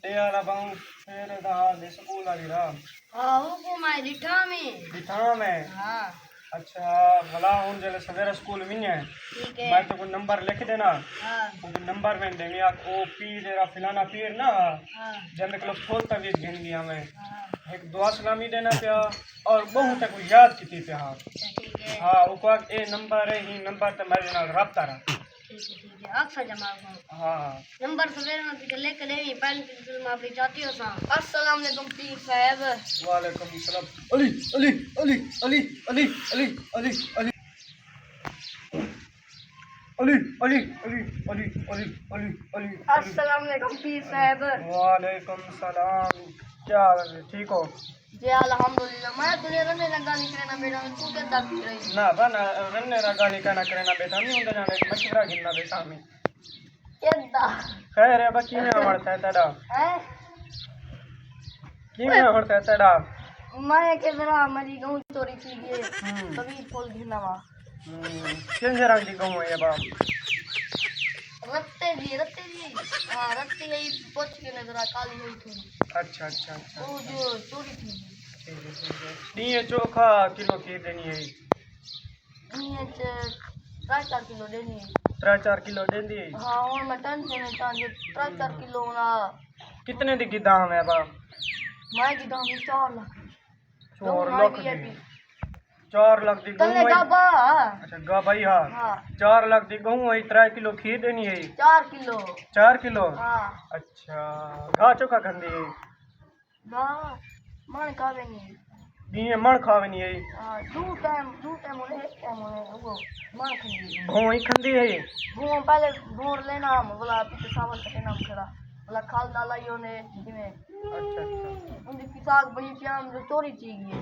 ते यार अब हम फिर दा स्कूल वाली रा हाँ हुकुम है दिठा में हाँ अच्छा भला हूँ जले सवेरे स्कूल में है ठीक है मैं तो को नंबर लिख देना हाँ वो नंबर में देंगे आप ओ पी तेरा फिलाना पीर ना हाँ जब मतलब खोल तवीज घेन गया मैं हाँ एक दुआ सलामी देना पिया और बहुत तक याद की थी पे हाँ ठीक है हाँ वो को ए नंबर है ही नंबर तो मेरे नाल रब्ता रहा ठीक है अक्सर जमा करो हाँ नंबर सवेरे में पीछे लेकर देवी पेन पेंसिल में अपनी चाहती हो सा अस्सलाम वालेकुम पीर साहब वालेकुम सलाम अली अली अली अली अली अली अली अली अली अली अली अली अली अली अली अस्सलाम वालेकुम पीर साहब वालेकुम सलाम क्या हाल है ठीक हो जी अल्हम्दुलिल्लाह मैं तुझे रने लगा निकलना बेटा तू क्या दब रही ना बना रन्ने रगा निकाना करना बेटा नहीं होता जाने मशवरा गिनना बेटा में क्या खैर है बाकी में आवड़ता है तेरा है की में आवड़ता है तेरा मैं के जरा मेरी गहूं चोरी थी ये तभी फूल घिनावा किन जरा दी कहूं ये बाप रत्ते जी हाँ रत्ते यही पोछ के नजर काली हुई थी अच्छा अच्छा अच्छा वो जो चोरी थी ठीक है नहीं ये चोखा किलो की देनी है ये 3-4 किलो देनी है 3-4 किलो दे दी हाँ और मैं टेंशन में था जो 3-4 किलो ना कितने दी दाम है बाप मैं की दाम 4 लाख 4 लाख दी 4 लाख दी तन्ने गहूं गाबा अच्छा गा भाई हाँ हाँ 4 लाख दी गहूं है 3 किलो खीर देनी है 4 किलो 4 किलो हाँ अच्छा घा चोखा खंदी है ना मन कावे नहीं दिए मण खावनी है हाँ दो टाइम होने एक टाइम होने वो मन खंदी भों ही खंदी है वो पहले ढूंढ लेना हम बोला पीछे सावन का नाम खड़ा बोला खाल डाला ही होने जिਵੇਂ अच्छा अच्छा उनकी पिसाक बड़ी प्याम जो चोरी थी गई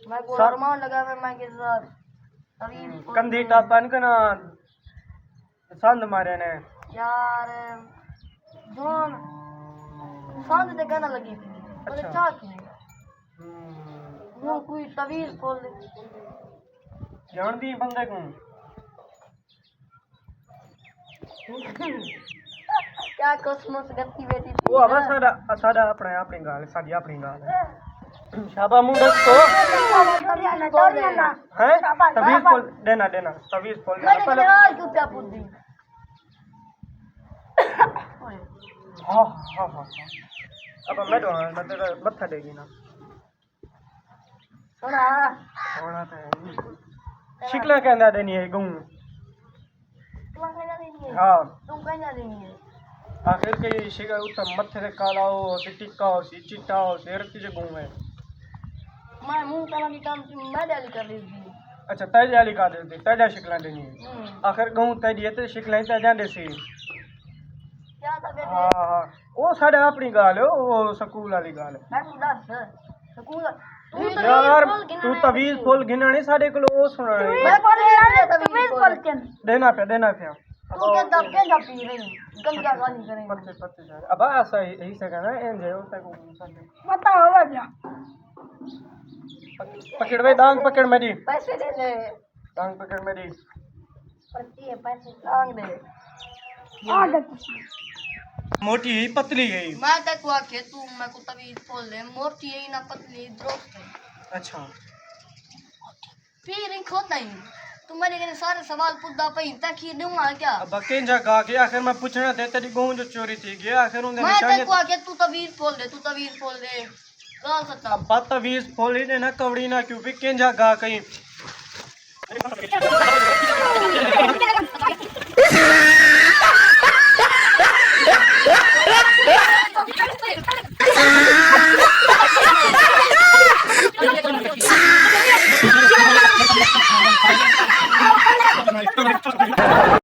मैं को सर- अरमान लगा मैं के साथ अभी कंधी टापन का ना संद मारे ने यार जोन सांझ ते कहना लगी थी बोले अच्छा। चाह की वो कोई तवीज खोल ले जान दी बंदे को क्या कोसमोस गत्ती बेटी थी वो अब साडा साडा अपने अपनी गाल साडी अपनी गाल शाबा मुंडा तो है तवीज खोल देना देना तवीज खोल देना मैंने पहले कहा क्यों क्या पूछ दी हाँ हाँ हाँ अब मैं तो मैं तेरा मत्था देगी ना सुना होना तो है शिकला कहना देनी है गहूं तुम कहना देनी है हाँ तुम कहना देनी है आखिर के ये शिका उत्तम मत्थे से काला हो टिक्का हो सी चिट्टा हो शेर की जो गहूं है मैं मुंह काला की काम मैं डाली कर रही थी अच्छा तय जाली का देती तय शिकला देनी है आखिर गहूं तय दिए तो शिकला तय जाने सी क्या था बेटे हाँ हाँ वो साढ़े अपनी गाल है वो स्कूल वाली गाल है मैं तू दस स्कूल यार तू तवीज फुल गिना नहीं साढ़े को वो सुना नहीं मैं पढ़ रहा था तभी पढ़ के देना पे तू क्या पी रही गंगा गाली करेंगे पत्ते पत्ते जा अब ऐसा ही से कहना एन जे होता को बता होगा क्या पकड़ भाई डांग पकड़ मेरी पैसे दे ले डांग पकड़ मेरी पड़ती है पैसे टांग दे मोटी ही पतली है मैं तक आके तू मैं को तभी बोल ले मोटी है ना पतली दोस्त है अच्छा फिर नहीं खोता ही तुम मेरे के सारे सवाल पूछदा पई तक ही दूंगा क्या अब केन जा गा के आखिर मैं पूछना थे तेरी गहूं जो चोरी थी गया आखिर उन्हें मैं निशानी तक आके तू तवीर बोल दे गा सकता अब बात तवीज फोल ही देना कवड़ी ना क्यों भी केन जा गा कहीं